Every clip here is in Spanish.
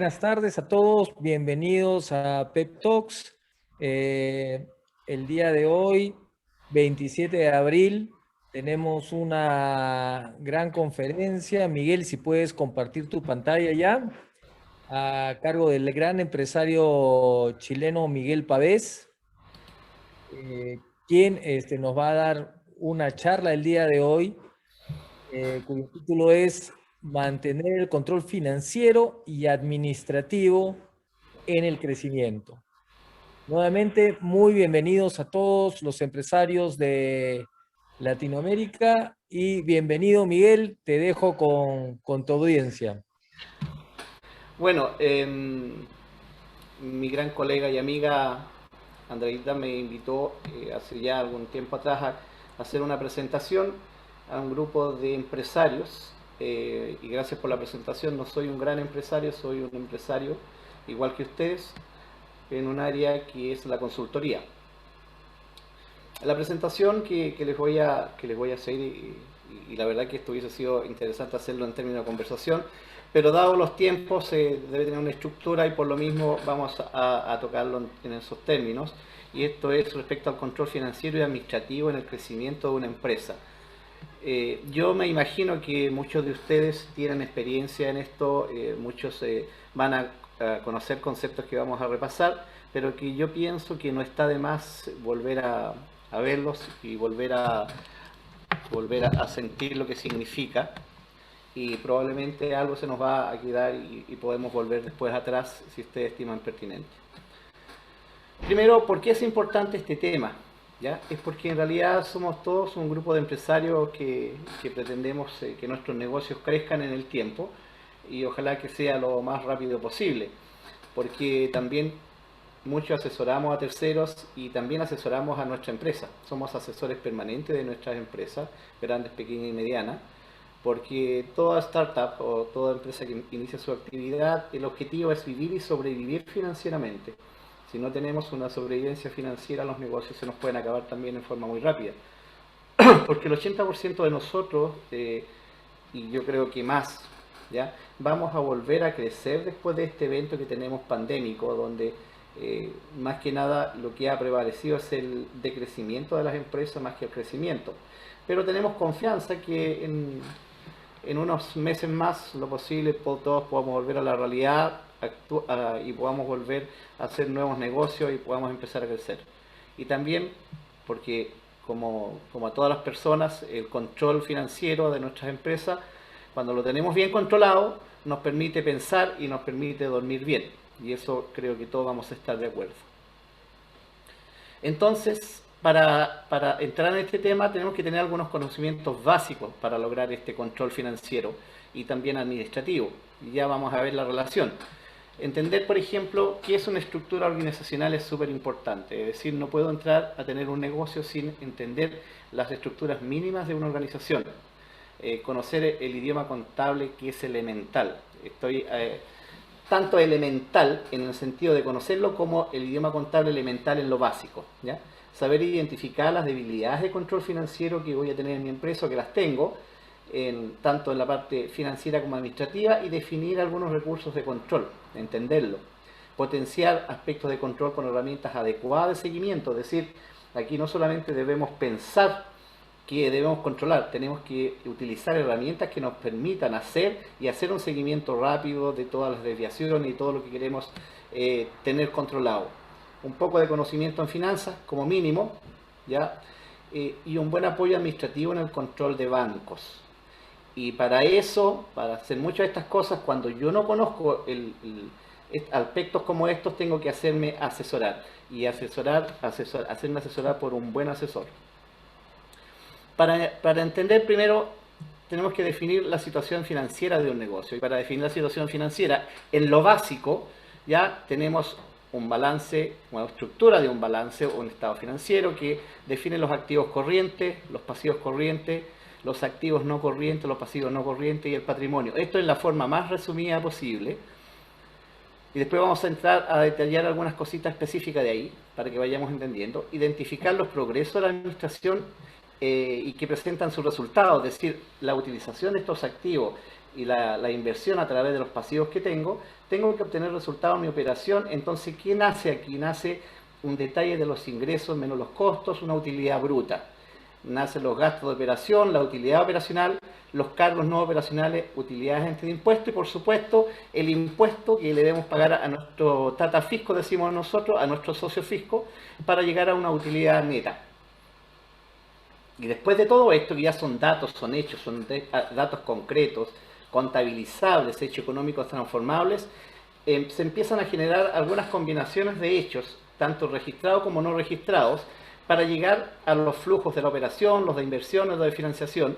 buenas tardes a todos, bienvenidos a Pep Talks. El día de hoy, 27 de abril, tenemos una gran conferencia. Miguel, si puedes compartir tu pantalla ya, a cargo del gran empresario chileno Miguel Pavés, quien nos va a dar una charla el día de hoy, cuyo título es Mantener el control financiero y administrativo en el crecimiento. Nuevamente, muy bienvenidos a todos los empresarios de Latinoamérica y bienvenido, Miguel, te dejo con tu audiencia. Bueno, mi gran colega y amiga Andreita me invitó hace ya algún tiempo atrás a hacer una presentación a un grupo de empresarios y gracias por la presentación. No soy un gran empresario, soy un empresario igual que ustedes en un área que es la consultoría. La presentación que les voy a hacer y la verdad que esto hubiese sido interesante hacerlo en términos de conversación, pero dado los tiempos debe tener una estructura y por lo mismo vamos a tocarlo en esos términos, y esto es respecto al control financiero y administrativo en el crecimiento de una empresa. Yo me imagino que muchos de ustedes tienen experiencia en esto, muchos van a conocer conceptos que vamos a repasar, pero que yo pienso que no está de más volver a verlos y volver a sentir lo que significa, y probablemente algo se nos va a quedar y podemos volver después atrás si ustedes estiman pertinente. Primero, ¿por qué es importante este tema? ¿Ya? Es porque en realidad somos todos un grupo de empresarios que pretendemos que nuestros negocios crezcan en el tiempo y ojalá que sea lo más rápido posible, porque también mucho asesoramos a terceros y también asesoramos a nuestra empresa. Somos asesores permanentes de nuestras empresas, grandes, pequeñas y medianas, porque toda startup o toda empresa que inicia su actividad, el objetivo es vivir y sobrevivir financieramente. Si no tenemos una sobrevivencia financiera, los negocios se nos pueden acabar también en forma muy rápida. Porque el 80% de nosotros, y yo creo que más, ¿ya? Vamos a volver a crecer después de este evento que tenemos pandémico, donde más que nada lo que ha prevalecido es el decrecimiento de las empresas más que el crecimiento. Pero tenemos confianza que en unos meses más, lo posible, todos podamos volver a la realidad y podamos volver a hacer nuevos negocios y podamos empezar a crecer. Y también porque, como a todas las personas, el control financiero de nuestras empresas, cuando lo tenemos bien controlado, nos permite pensar y nos permite dormir bien. Y eso creo que todos vamos a estar de acuerdo. Entonces, para entrar en este tema tenemos que tener algunos conocimientos básicos para lograr este control financiero y también administrativo. Y ya vamos a ver la relación. Entender, por ejemplo, qué es una estructura organizacional es súper importante. Es decir, no puedo entrar a tener un negocio sin entender las estructuras mínimas de una organización. Conocer el idioma contable, que es elemental. Tanto elemental en el sentido de conocerlo como el idioma contable elemental en lo básico, ¿ya? Saber identificar las debilidades de control financiero que voy a tener en mi empresa o que las tengo, tanto en la parte financiera como administrativa, y definir algunos recursos de control, entenderlo. Potenciar aspectos de control con herramientas adecuadas de seguimiento, es decir, aquí no solamente debemos pensar que debemos controlar, tenemos que utilizar herramientas que nos permitan hacer un seguimiento rápido de todas las desviaciones y todo lo que queremos tener controlado. Un poco de conocimiento en finanzas como mínimo, ¿ya? Y un buen apoyo administrativo en el control de bancos. Y para eso, para hacer muchas de estas cosas, cuando yo no conozco aspectos como estos, tengo que hacerme asesorar y hacerme asesorar por un buen asesor. Para entender primero tenemos que definir la situación financiera de un negocio, y para definir la situación financiera en lo básico ya tenemos un balance, una estructura de un balance o un estado financiero que define los activos corrientes, los pasivos corrientes, los activos no corrientes, los pasivos no corrientes y el patrimonio. Esto es la forma más resumida posible. Y después vamos a entrar a detallar algunas cositas específicas de ahí, para que vayamos entendiendo. Identificar los progresos de la administración y que presentan sus resultados, es decir, la utilización de estos activos y la inversión a través de los pasivos que tengo que obtener resultados en mi operación. Entonces, ¿qué nace aquí? Nace un detalle de los ingresos menos los costos, una utilidad bruta. Nacen los gastos de operación, la utilidad operacional, los cargos no operacionales, utilidades ante de impuesto y, por supuesto, el impuesto que le debemos pagar a nuestro tata fisco, decimos nosotros, a nuestro socio fisco, para llegar a una utilidad neta. Y después de todo esto, que ya son datos, son hechos, son datos concretos, contabilizables, hechos económicos transformables, se empiezan a generar algunas combinaciones de hechos, tanto registrados como no registrados, para llegar a los flujos de la operación, los de inversiones, los de financiación.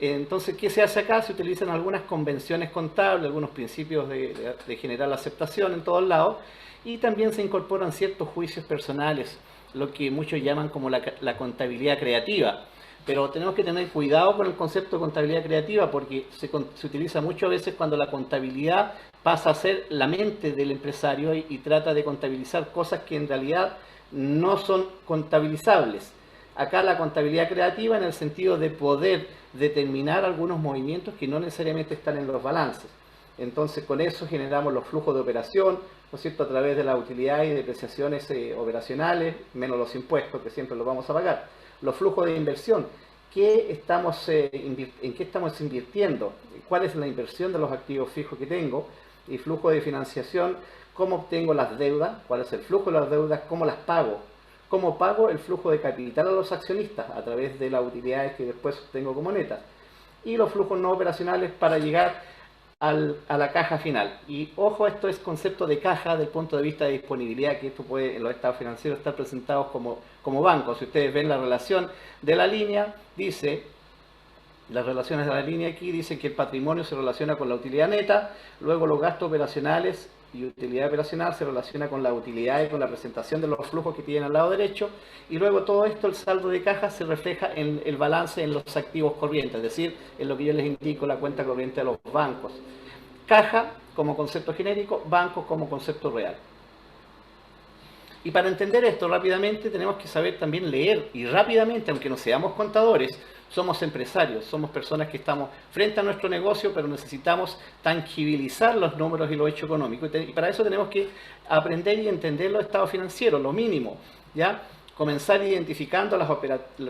Entonces, ¿qué se hace acá? Se utilizan algunas convenciones contables, algunos principios de general aceptación en todos lados, y también se incorporan ciertos juicios personales, lo que muchos llaman como la contabilidad creativa. Pero tenemos que tener cuidado con el concepto de contabilidad creativa, porque se utiliza muchas veces cuando la contabilidad pasa a ser la mente del empresario y trata de contabilizar cosas que en realidad no son contabilizables. Acá la contabilidad creativa en el sentido de poder determinar algunos movimientos que no necesariamente están en los balances. Entonces, con eso generamos los flujos de operación, ¿no es cierto?, a través de la utilidad y depreciaciones operacionales, menos los impuestos, que siempre los vamos a pagar. Los flujos de inversión, ¿en qué estamos invirtiendo? ¿Cuál es la inversión de los activos fijos que tengo? Y flujo de financiación, ¿cómo obtengo las deudas? ¿Cuál es el flujo de las deudas? ¿Cómo las pago? ¿Cómo pago el flujo de capital a los accionistas? A través de las utilidades que después obtengo como netas. Y los flujos no operacionales para llegar a la caja final. Y ojo, esto es concepto de caja desde el punto de vista de disponibilidad, que esto puede en los estados financieros estar presentados como bancos. Si ustedes ven la relación de la línea, dice, las relaciones de la línea aquí dicen que el patrimonio se relaciona con la utilidad neta, luego los gastos operacionales y utilidad operacional se relaciona con la utilidad y con la presentación de los flujos que tienen al lado derecho, y luego todo esto, el saldo de caja, se refleja en el balance en los activos corrientes, es decir, en lo que yo les indico, la cuenta corriente de los bancos. Caja como concepto genérico, bancos como concepto real. Y para entender esto rápidamente tenemos que saber también leer, y rápidamente, aunque no seamos contadores, somos empresarios, somos personas que estamos frente a nuestro negocio, pero necesitamos tangibilizar los números y los hechos económicos. Y para eso tenemos que aprender y entender los estados financieros, lo mínimo, ¿ya? Comenzar identificando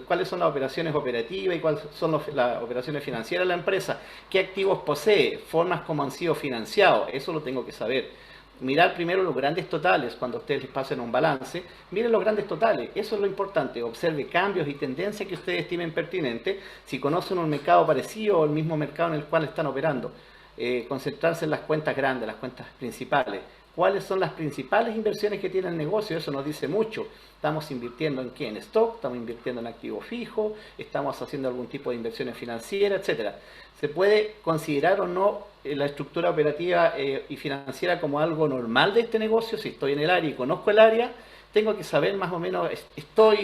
cuáles son las operaciones operativas y cuáles son las operaciones financieras de la empresa, qué activos posee, formas como han sido financiados, eso lo tengo que saber. Mirar primero los grandes totales, cuando ustedes les pasen un balance, miren los grandes totales, eso es lo importante, observe cambios y tendencias que ustedes estimen pertinentes, si conocen un mercado parecido o el mismo mercado en el cual están operando, concentrarse en las cuentas grandes, las cuentas principales, cuáles son las principales inversiones que tiene el negocio, eso nos dice mucho. Estamos invirtiendo en qué, en stock, estamos invirtiendo en activos fijos, estamos haciendo algún tipo de inversiones financieras, etcétera. Se puede considerar o no la estructura operativa y financiera como algo normal de este negocio. Si estoy en el área y conozco el área, tengo que saber más o menos,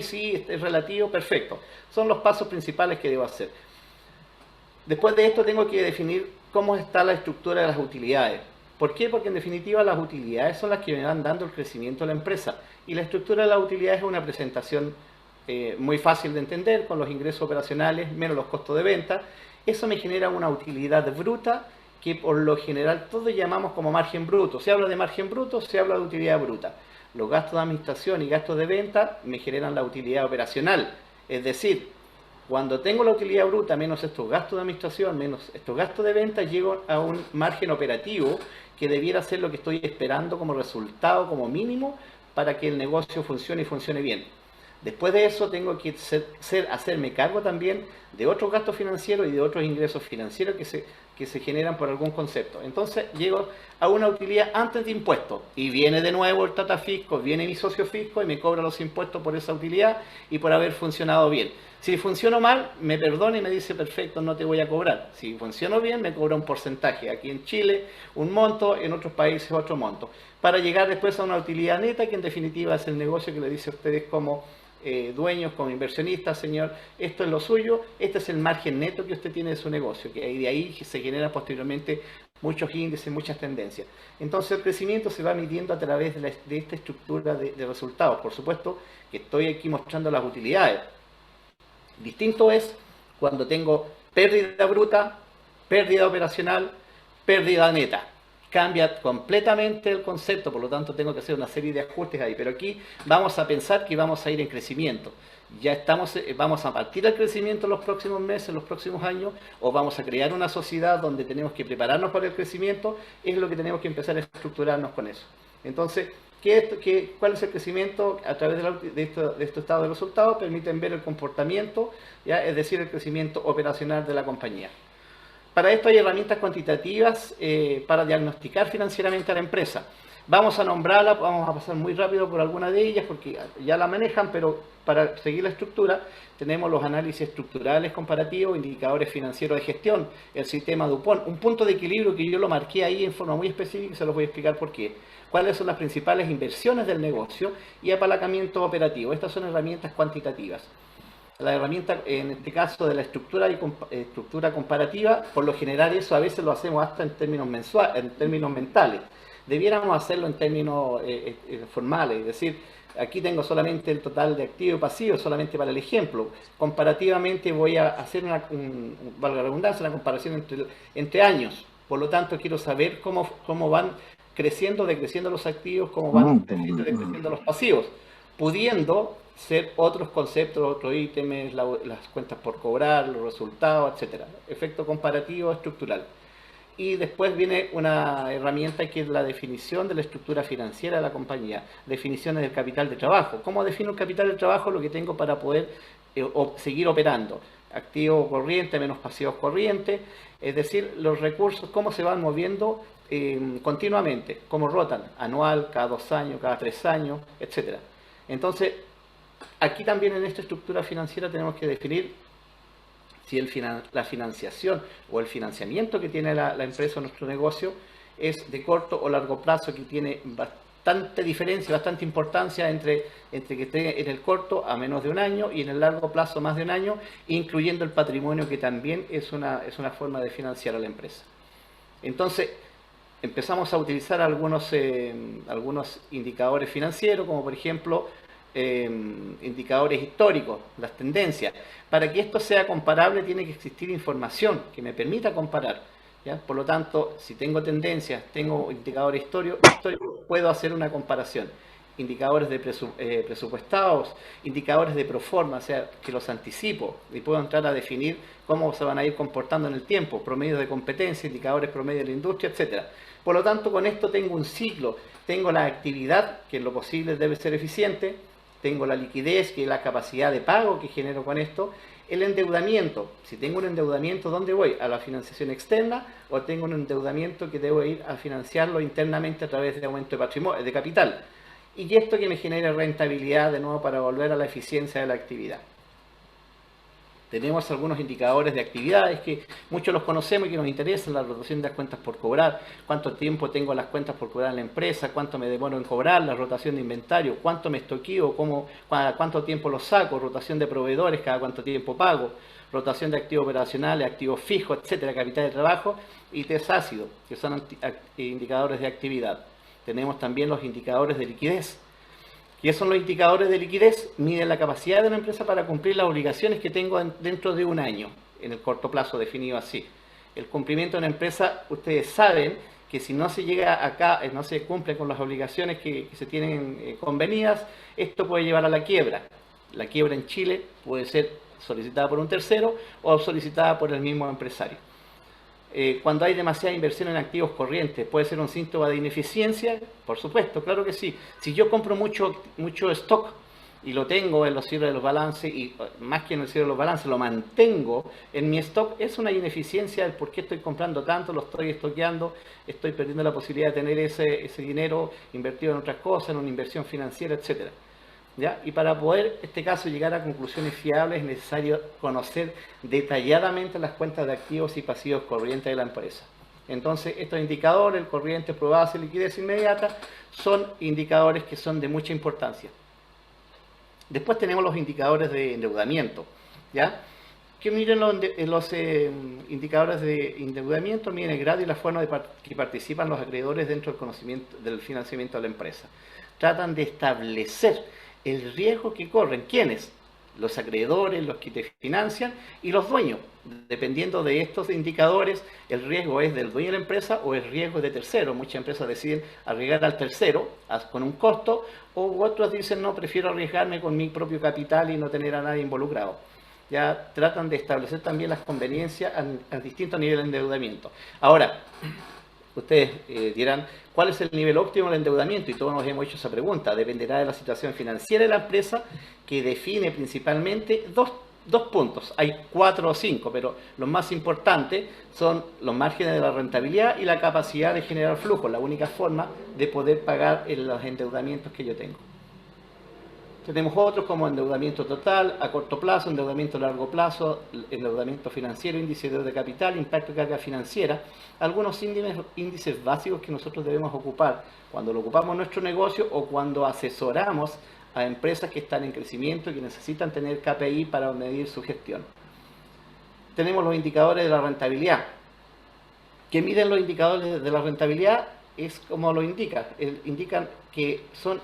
sí, es relativo, perfecto. Son los pasos principales que debo hacer. Después de esto tengo que definir cómo está la estructura de las utilidades. ¿Por qué? Porque en definitiva las utilidades son las que me van dando el crecimiento de la empresa. Y la estructura de las utilidades es una presentación muy fácil de entender, con los ingresos operacionales menos los costos de venta. Eso me genera una utilidad bruta que por lo general todos llamamos como margen bruto. Se habla de margen bruto, se habla de utilidad bruta. Los gastos de administración y gastos de venta me generan la utilidad operacional. Es decir, cuando tengo la utilidad bruta menos estos gastos de administración, menos estos gastos de venta, llego a un margen operativo que debiera ser lo que estoy esperando como resultado, como mínimo, para que el negocio funcione y funcione bien. Después de eso tengo que hacerme cargo también de otros gastos financieros y de otros ingresos financieros que se generan por algún concepto. Entonces llego a una utilidad antes de impuestos y viene de nuevo el tata fisco, viene mi socio fisco y me cobra los impuestos por esa utilidad y por haber funcionado bien. Si funciono mal, me perdona y me dice perfecto, no te voy a cobrar. Si funciono bien, me cobra un porcentaje. Aquí en Chile un monto, en otros países otro monto. Para llegar después a una utilidad neta que en definitiva es el negocio que le dice a ustedes como dueños, como inversionistas, señor, esto es lo suyo, este es el margen neto que usted tiene de su negocio, que de ahí se generan posteriormente muchos índices, muchas tendencias. Entonces el crecimiento se va midiendo a través de esta estructura de resultados. Por supuesto que estoy aquí mostrando las utilidades. Distinto es cuando tengo pérdida bruta, pérdida operacional, pérdida neta. Cambia completamente el concepto, por lo tanto tengo que hacer una serie de ajustes ahí. Pero aquí vamos a pensar que vamos a ir en crecimiento. Vamos a partir del crecimiento en los próximos meses, en los próximos años, o vamos a crear una sociedad donde tenemos que prepararnos para el crecimiento. Es lo que tenemos que empezar a estructurarnos con eso. Entonces, ¿cuál es el crecimiento? A través de estos estados de resultados permiten ver el comportamiento, ¿ya? Es decir, el crecimiento operacional de la compañía. Para esto hay herramientas cuantitativas para diagnosticar financieramente a la empresa. Vamos a nombrarla, vamos a pasar muy rápido por alguna de ellas porque ya la manejan, pero para seguir la estructura tenemos los análisis estructurales comparativos, indicadores financieros de gestión, el sistema DuPont, un punto de equilibrio que yo lo marqué ahí en forma muy específica y se los voy a explicar por qué. Cuáles son las principales inversiones del negocio y apalancamiento operativo. Estas son herramientas cuantitativas. La herramienta, en este caso de la estructura comparativa, por lo general eso a veces lo hacemos hasta en términos mentales. Debiéramos hacerlo en términos formales, es decir, aquí tengo solamente el total de activos y pasivos, solamente para el ejemplo. Comparativamente voy a hacer valga la redundancia, una comparación entre años. Por lo tanto, quiero saber cómo van creciendo, decreciendo los activos, cómo van creciendo, decreciendo los pasivos, pudiendo ser otros conceptos, otros ítems, las cuentas por cobrar, los resultados, etcétera. Efecto comparativo estructural. Y después viene una herramienta que es la definición de la estructura financiera de la compañía, definiciones del capital de trabajo. ¿Cómo defino el capital de trabajo? Lo que tengo para poder seguir operando. Activo corriente menos pasivos corrientes, es decir, los recursos, cómo se van moviendo continuamente, cómo rotan, anual, cada 2 años, cada 3 años, etcétera. Entonces, aquí también en esta estructura financiera tenemos que definir si la financiación o el financiamiento que tiene la empresa o nuestro negocio es de corto o largo plazo, que tiene bastante diferencia, bastante importancia entre que esté en el corto a menos de 1 año y en el largo plazo más de 1 año, incluyendo el patrimonio, que también es una forma de financiar a la empresa. Entonces, empezamos a utilizar algunos indicadores financieros, como por ejemplo indicadores históricos, las tendencias. Para que esto sea comparable tiene que existir información que me permita comparar, ¿ya? Por lo tanto, si tengo tendencias, tengo indicadores históricos, puedo hacer una comparación. Indicadores de presupuestados, indicadores de proforma, o sea, que los anticipo y puedo entrar a definir cómo se van a ir comportando en el tiempo, promedios de competencia, indicadores promedio de la industria, etcétera. Por lo tanto, con esto tengo un ciclo, tengo la actividad, que en lo posible debe ser eficiente, tengo la liquidez, que es la capacidad de pago que genero con esto, el endeudamiento. Si tengo un endeudamiento, ¿dónde voy? ¿A la financiación externa o tengo un endeudamiento que debo ir a financiarlo internamente a través de aumento de patrimonio, de capital? Y esto que me genere rentabilidad de nuevo para volver a la eficiencia de la actividad. Tenemos algunos indicadores de actividades que muchos los conocemos y que nos interesan: la rotación de las cuentas por cobrar, cuánto tiempo tengo las cuentas por cobrar en la empresa, cuánto me demoro en cobrar, la rotación de inventario, cuánto me estoqueo, cuánto tiempo lo saco, rotación de proveedores, cada cuánto tiempo pago, rotación de activos operacionales, activos fijos, etcétera, capital de trabajo y test ácido, que son indicadores de actividad. Tenemos también los indicadores de liquidez. ¿Qué son los indicadores de liquidez? Miden la capacidad de una empresa para cumplir las obligaciones que tengo dentro de 1 año, en el corto plazo definido así. El cumplimiento de una empresa, ustedes saben que si no se llega acá, no se cumple con las obligaciones que se tienen convenidas, esto puede llevar a la quiebra. La quiebra en Chile puede ser solicitada por un tercero o solicitada por el mismo empresario. Cuando hay demasiada inversión en activos corrientes, ¿puede ser un síntoma de ineficiencia? Por supuesto, claro que sí. Si yo compro mucho stock y lo tengo en los cierres de los balances, y más que en el cierre de los balances, lo mantengo en mi stock, es una ineficiencia del por qué estoy comprando tanto, lo estoy estoqueando, estoy perdiendo la posibilidad de tener ese dinero invertido en otras cosas, en una inversión financiera, etcétera. ¿Ya? Y para poder, en este caso, llegar a conclusiones fiables, es necesario conocer detalladamente las cuentas de activos y pasivos corrientes de la empresa. Entonces, estos indicadores, el corriente, probada y liquidez inmediata, son indicadores que son de mucha importancia. Después tenemos los indicadores de endeudamiento, ¿ya? Que miren los indicadores de endeudamiento, miren el grado y la forma que participan los acreedores dentro del conocimiento del financiamiento de la empresa. Tratan de establecer el riesgo que corren. ¿Quiénes? los acreedores, los que te financian y los dueños. Dependiendo de estos indicadores, el riesgo es del dueño de la empresa o el riesgo es de tercero. Muchas empresas deciden arriesgar al tercero con un costo, o otros dicen no, prefiero arriesgarme con mi propio capital y no tener a nadie involucrado. Ya tratan de establecer también las conveniencias a distintos niveles de endeudamiento. Ahora, ustedes dirán, ¿cuál es el nivel óptimo del endeudamiento? Y todos nos hemos hecho esa pregunta. Dependerá de la situación financiera de la empresa, que define principalmente dos puntos. Hay 4 o 5, pero los más importantes son los márgenes de la rentabilidad y la capacidad de generar flujo, la única forma de poder pagar los endeudamientos que yo tengo. Tenemos otros como endeudamiento total, a corto plazo, endeudamiento a largo plazo, endeudamiento financiero, índice de deuda de capital, impacto de carga financiera. Algunos índices básicos que nosotros debemos ocupar cuando lo ocupamos en nuestro negocio o cuando asesoramos a empresas que están en crecimiento y que necesitan tener KPI para medir su gestión. Tenemos los indicadores de la rentabilidad. ¿Qué miden los indicadores de la rentabilidad? Es como lo indican que son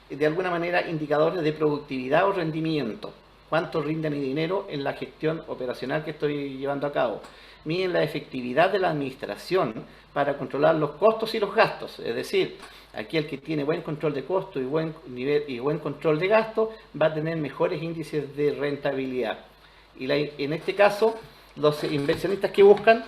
de alguna manera indicadores de productividad o rendimiento. ¿Cuánto rinde mi dinero en la gestión operacional que estoy llevando a cabo? Miden la efectividad de la administración para controlar los costos y los gastos. Es decir, aquí el que tiene buen control de costo y buen nivel y buen control de gasto va a tener mejores índices de rentabilidad. Y en este caso, los inversionistas que buscan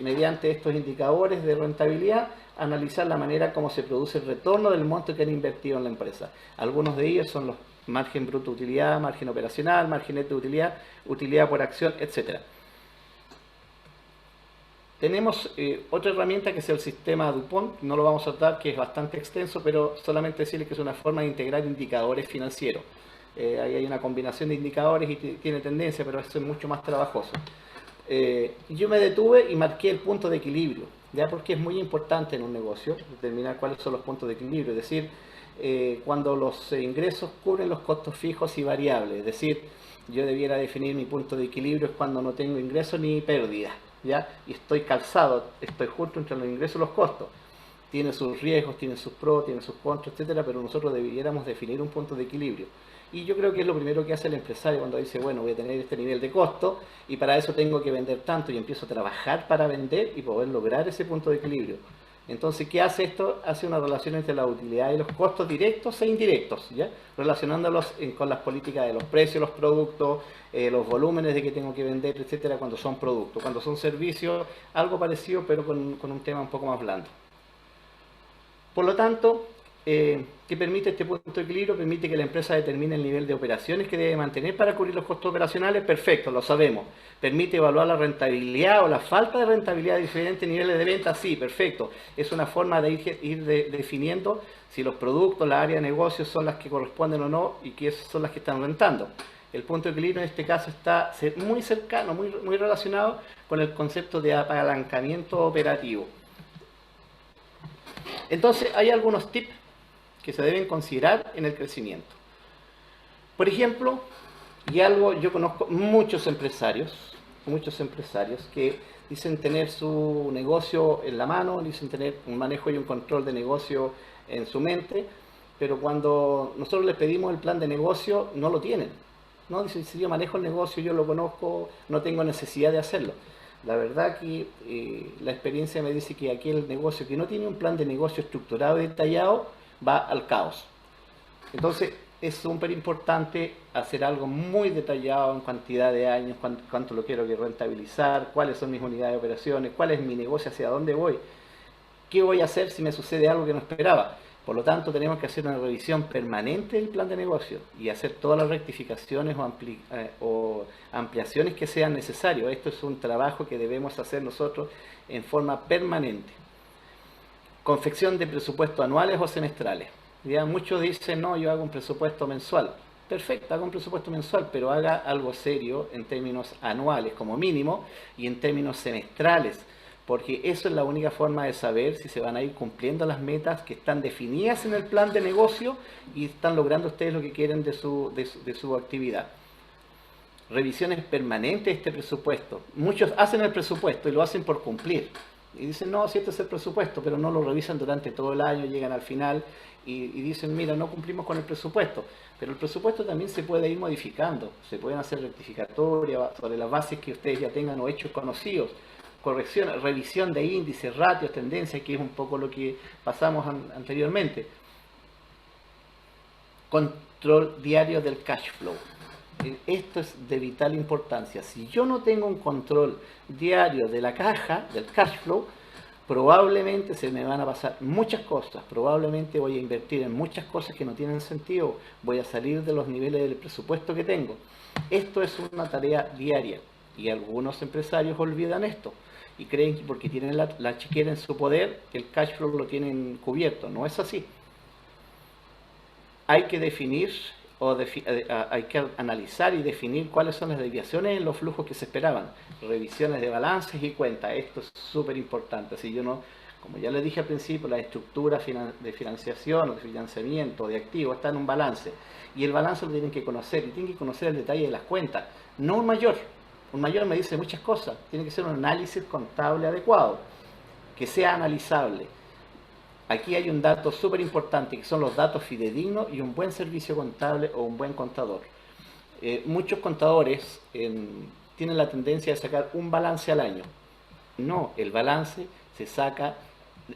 mediante estos indicadores de rentabilidad analizar la manera como se produce el retorno del monto que han invertido en la empresa. Algunos de ellos son los margen bruto de utilidad, margen operacional, margen neto de utilidad, utilidad por acción, etc. Tenemos otra herramienta que es el sistema DuPont, no lo vamos a tratar, que es bastante extenso, pero solamente decirles que es una forma de integrar indicadores financieros. Ahí hay una combinación de indicadores y tiene tendencia, pero eso es mucho más trabajoso. Yo me detuve y marqué el punto de equilibrio, ya, porque es muy importante en un negocio determinar cuáles son los puntos de equilibrio, es decir, cuando los ingresos cubren los costos fijos y variables, es decir, yo debiera definir mi punto de equilibrio es cuando no tengo ingresos ni pérdida, ¿ya? Y estoy calzado, estoy justo entre los ingresos y los costos. Tiene sus riesgos, tiene sus pros, tiene sus contras, etcétera, pero nosotros debiéramos definir un punto de equilibrio. Y yo creo que es lo primero que hace el empresario cuando dice, bueno, voy a tener este nivel de costo y para eso tengo que vender tanto, y empiezo a trabajar para vender y poder lograr ese punto de equilibrio. Entonces, ¿qué hace esto? Hace una relación entre la utilidad y los costos directos e indirectos, ¿ya? Relacionándolos con las políticas de los precios, los productos, los volúmenes de que tengo que vender, etcétera, cuando son productos. Cuando son servicios, algo parecido, pero con un tema un poco más blando. Por lo tanto, ¿qué permite este punto de equilibrio? Permite que la empresa determine el nivel de operaciones que debe mantener para cubrir los costos operacionales. Perfecto, lo sabemos. Permite evaluar la rentabilidad o la falta de rentabilidad de diferentes niveles de venta. Sí, perfecto. Es una forma de ir definiendo si los productos, la área de negocio son las que corresponden o no y qué son las que están rentando. El punto de equilibrio en este caso está muy cercano, muy relacionado con el concepto de apalancamiento operativo. Entonces, hay algunos tips que se deben considerar en el crecimiento. Por ejemplo, yo conozco muchos empresarios que dicen tener su negocio en la mano, dicen tener un manejo y un control de negocio en su mente, pero cuando nosotros les pedimos el plan de negocio, no lo tienen. No, dicen, si yo manejo el negocio, yo lo conozco, no tengo necesidad de hacerlo. La verdad que la experiencia me dice que aquel negocio que no tiene un plan de negocio estructurado y detallado va al caos. Entonces es súper importante hacer algo muy detallado en cantidad de años, cuánto lo quiero rentabilizar, cuáles son mis unidades de operaciones, cuál es mi negocio, hacia dónde voy, qué voy a hacer si me sucede algo que no esperaba. Por lo tanto, tenemos que hacer una revisión permanente del plan de negocio y hacer todas las rectificaciones o ampliaciones que sean necesarias. Esto es un trabajo que debemos hacer nosotros en forma permanente. Confección de presupuestos anuales o semestrales. Ya muchos dicen, no, yo hago un presupuesto mensual. Perfecto, haga un presupuesto mensual, pero haga algo serio en términos anuales como mínimo y en términos semestrales, porque eso es la única forma de saber si se van a ir cumpliendo las metas que están definidas en el plan de negocio y están logrando ustedes lo que quieren de su actividad. Revisiones permanentes de este presupuesto. Muchos hacen el presupuesto y lo hacen por cumplir. Y dicen, no, si este es el presupuesto, pero no lo revisan durante todo el año, llegan al final y dicen, mira, no cumplimos con el presupuesto. Pero el presupuesto también se puede ir modificando, se pueden hacer rectificatorias sobre las bases que ustedes ya tengan o hechos conocidos, corrección, revisión de índices, ratios, tendencias, que es un poco lo que pasamos anteriormente. Control diario del cash flow. Esto es de vital importancia. Si yo no tengo un control diario de la caja, del cash flow, probablemente se me van a pasar muchas cosas, probablemente voy a invertir en muchas cosas que no tienen sentido, voy a salir de los niveles del presupuesto que tengo. Esto es una tarea diaria y algunos empresarios olvidan esto y creen que porque tienen la chequera en su poder, el cash flow lo tienen cubierto. No es así. Hay que definir hay que analizar y definir cuáles son las desviaciones en los flujos que se esperaban, revisiones de balances y cuentas. Esto es súper importante. Si yo no, como ya les dije al principio, la estructura de financiación o de financiamiento de activos está en un balance y el balance lo tienen que conocer y tienen que conocer el detalle de las cuentas, no un mayor. Un mayor me dice muchas cosas, tiene que ser un análisis contable adecuado, que sea analizable. Aquí hay un dato súper importante, que son los datos fidedignos y un buen servicio contable o un buen contador. Muchos contadores tienen la tendencia de sacar un balance al año. No, el balance se saca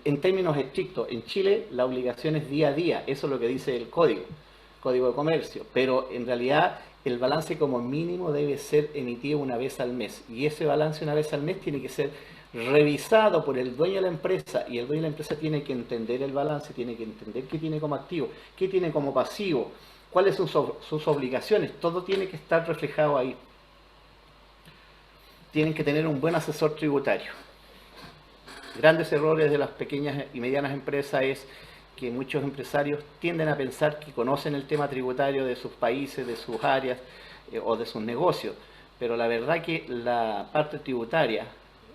en términos estrictos. En Chile la obligación es día a día, eso es lo que dice el código de comercio, pero en realidad el balance como mínimo debe ser emitido una vez al mes y ese balance una vez al mes tiene que ser revisado por el dueño de la empresa y el dueño de la empresa tiene que entender el balance, tiene que entender qué tiene como activo, qué tiene como pasivo, cuáles son sus obligaciones, todo tiene que estar reflejado ahí. Tienen que tener un buen asesor tributario. Grandes errores de las pequeñas y medianas empresas es que muchos empresarios tienden a pensar que conocen el tema tributario de sus países, de sus áreas o de sus negocios, pero la verdad que la parte tributaria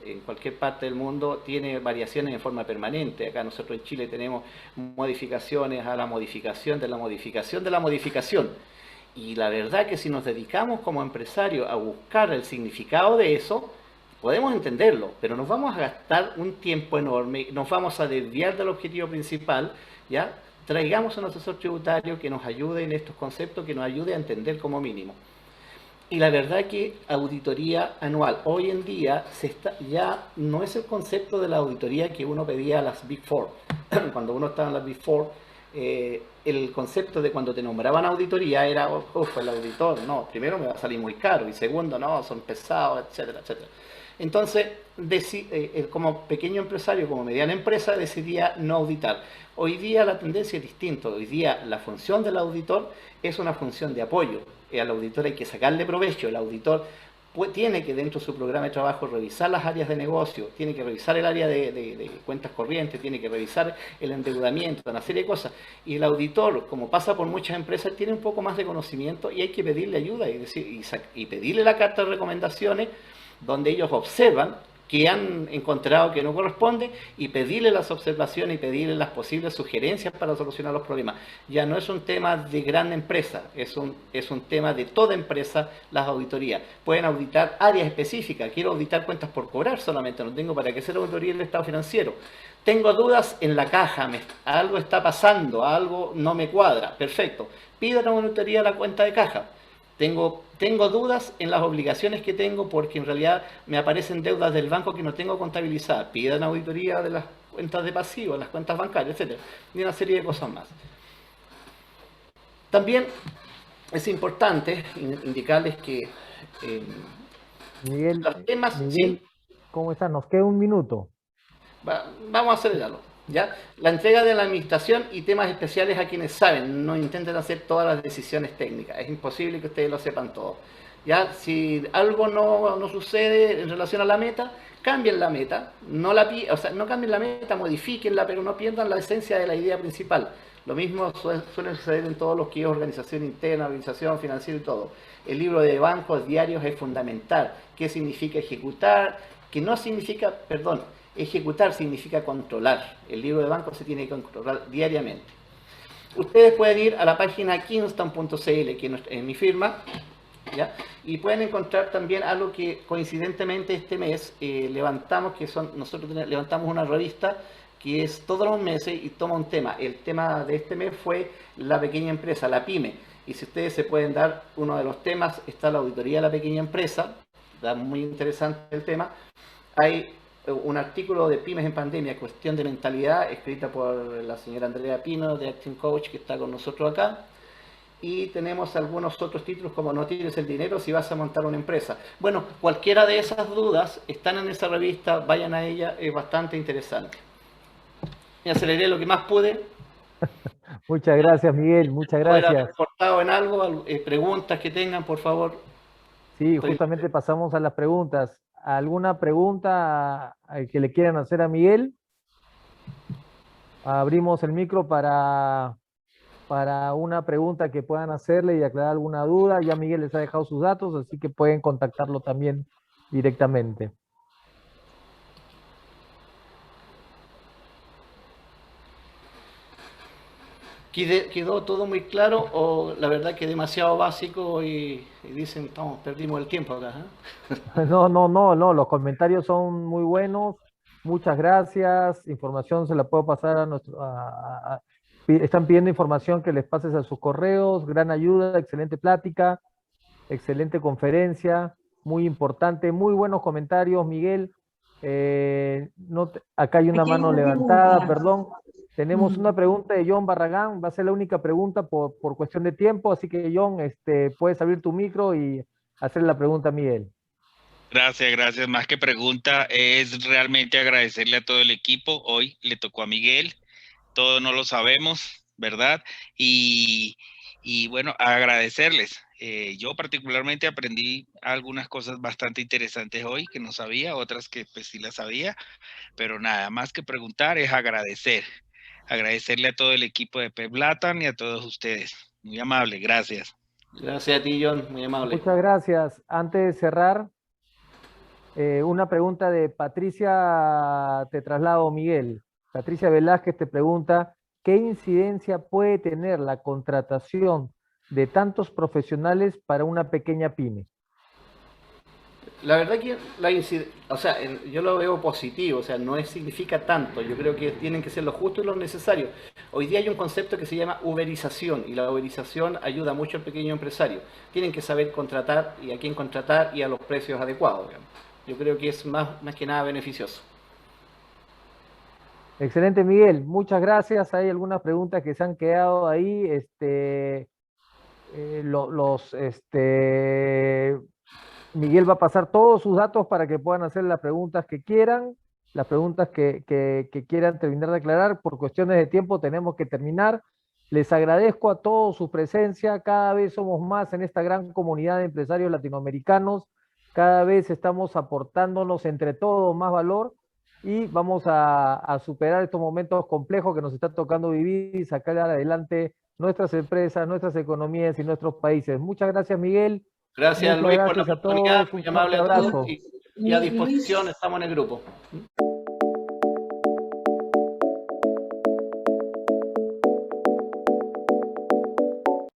en cualquier parte del mundo tiene variaciones en forma permanente. Acá nosotros en Chile tenemos modificaciones a la modificación de la modificación de la modificación. Y la verdad que si nos dedicamos como empresarios a buscar el significado de eso, podemos entenderlo, pero nos vamos a gastar un tiempo enorme, nos vamos a desviar del objetivo principal, ¿ya? Traigamos a un asesor tributario que nos ayude en estos conceptos, que nos ayude a entender como mínimo. Y la verdad que auditoría anual, hoy en día ya no es el concepto de la auditoría que uno pedía a las Big Four. Cuando uno estaba en las Big Four, el concepto de cuando te nombraban auditoría era, el auditor, no, primero me va a salir muy caro y segundo, no, son pesados, etcétera, etcétera. Entonces, como pequeño empresario, como mediana empresa, decidía no auditar. Hoy día la tendencia es distinta. Hoy día la función del auditor es una función de apoyo. Al auditor hay que sacarle provecho. El auditor tiene que dentro de su programa de trabajo revisar las áreas de negocio, tiene que revisar el área de cuentas corrientes, tiene que revisar el endeudamiento, una serie de cosas. Y el auditor, como pasa por muchas empresas, tiene un poco más de conocimiento y hay que pedirle ayuda y pedirle la carta de recomendaciones donde ellos observan que han encontrado que no corresponde y pedirle las observaciones y pedirle las posibles sugerencias para solucionar los problemas. Ya no es un tema de gran empresa, es un tema de toda empresa las auditorías. Pueden auditar áreas específicas, quiero auditar cuentas por cobrar solamente, no tengo para qué hacer auditoría del estado financiero. Tengo dudas en la caja, algo está pasando, algo no me cuadra, perfecto. Pido una auditoría de la cuenta de caja. Tengo dudas en las obligaciones que tengo porque en realidad me aparecen deudas del banco que no tengo contabilizadas. Pidan auditoría de las cuentas de pasivo, las cuentas bancarias, etc. Y una serie de cosas más. También es importante indicarles que Miguel, los temas... Miguel, ¿sí? ¿cómo estás? Nos queda un minuto. Vamos a acelerarlo. ¿Ya? La entrega de la administración y temas especiales a quienes saben, no intenten hacer todas las decisiones técnicas, es imposible que ustedes lo sepan todo. ¿Ya? Si algo no sucede en relación a la meta, cambien la meta, no cambien la meta, modifíquenla, pero no pierdan la esencia de la idea principal. Lo mismo suele suceder en todos los que es organización interna, organización financiera y todo. El libro de bancos diarios es fundamental. ¿Qué significa ejecutar? ¿Qué no significa, perdón? Ejecutar significa controlar. El libro de banco se tiene que controlar diariamente. Ustedes pueden ir a la página kingston.cl, que es mi firma, ¿ya? Y pueden encontrar también algo que coincidentemente este mes levantamos, nosotros levantamos una revista que es todos los meses y toma un tema. El tema de este mes fue la pequeña empresa, la pyme. Y si ustedes se pueden dar uno de los temas, está la auditoría de la pequeña empresa, está muy interesante el tema. Hay un artículo de Pymes en Pandemia, cuestión de mentalidad, escrita por la señora Andrea Pino de Acting Coach, que está con nosotros acá. Y tenemos algunos otros títulos como No tienes el dinero si vas a montar una empresa. Bueno, cualquiera de esas dudas están en esa revista, vayan a ella, es bastante interesante. Me aceleré lo que más pude. Muchas gracias, Miguel, muchas gracias. Haber aportado en algo, preguntas que tengan, por favor. Sí, justamente pasamos a las preguntas. ¿Alguna pregunta que le quieran hacer a Miguel? Abrimos el micro para una pregunta que puedan hacerle y aclarar alguna duda. Ya Miguel les ha dejado sus datos, así que pueden contactarlo también directamente. ¿Quedó todo muy claro o la verdad que demasiado básico y dicen, perdimos el tiempo acá? No, los comentarios son muy buenos. Muchas gracias. Información se la puedo pasar a nuestro... están pidiendo información que les pases a sus correos. Gran ayuda, excelente plática, excelente conferencia, muy importante, muy buenos comentarios, Miguel. Acá hay una mano levantada, perdón. Tenemos una pregunta de John Barragán, va a ser la única pregunta por cuestión de tiempo, así que John, puedes abrir tu micro y hacer la pregunta a Miguel. Gracias. Más que pregunta, es realmente agradecerle a todo el equipo. Hoy le tocó a Miguel, todo no lo sabemos, ¿verdad? Y bueno, agradecerles. Yo particularmente aprendí algunas cosas bastante interesantes hoy que no sabía, otras que pues sí las sabía, pero nada más que preguntar es agradecer. Agradecerle a todo el equipo de PepLatam y a todos ustedes. Muy amable, gracias. Gracias a ti, John, muy amable. Muchas gracias. Antes de cerrar, una pregunta de Patricia, te traslado, Miguel. Patricia Velázquez te pregunta, ¿qué incidencia puede tener la contratación de tantos profesionales para una pequeña pyme? La verdad que yo lo veo positivo, no significa tanto, yo creo que tienen que ser lo justo y lo necesario. Hoy día hay un concepto que se llama uberización y la uberización ayuda mucho al pequeño empresario. Tienen que saber contratar y a quién contratar y a los precios adecuados. Digamos. Yo creo que es más que nada beneficioso. Excelente, Miguel. Muchas gracias. Hay algunas preguntas que se han quedado ahí. Miguel va a pasar todos sus datos para que puedan hacer las preguntas que quieran, las preguntas que quieran terminar de aclarar. Por cuestiones de tiempo tenemos que terminar. Les agradezco a todos su presencia. Cada vez somos más en esta gran comunidad de empresarios latinoamericanos. Cada vez estamos aportándonos entre todos más valor y vamos a superar estos momentos complejos que nos está tocando vivir y sacar adelante nuestras empresas, nuestras economías y nuestros países. Muchas gracias, Miguel. Gracias, Luis, por la oportunidad. Muy amable a todos y a disposición, estamos en el grupo.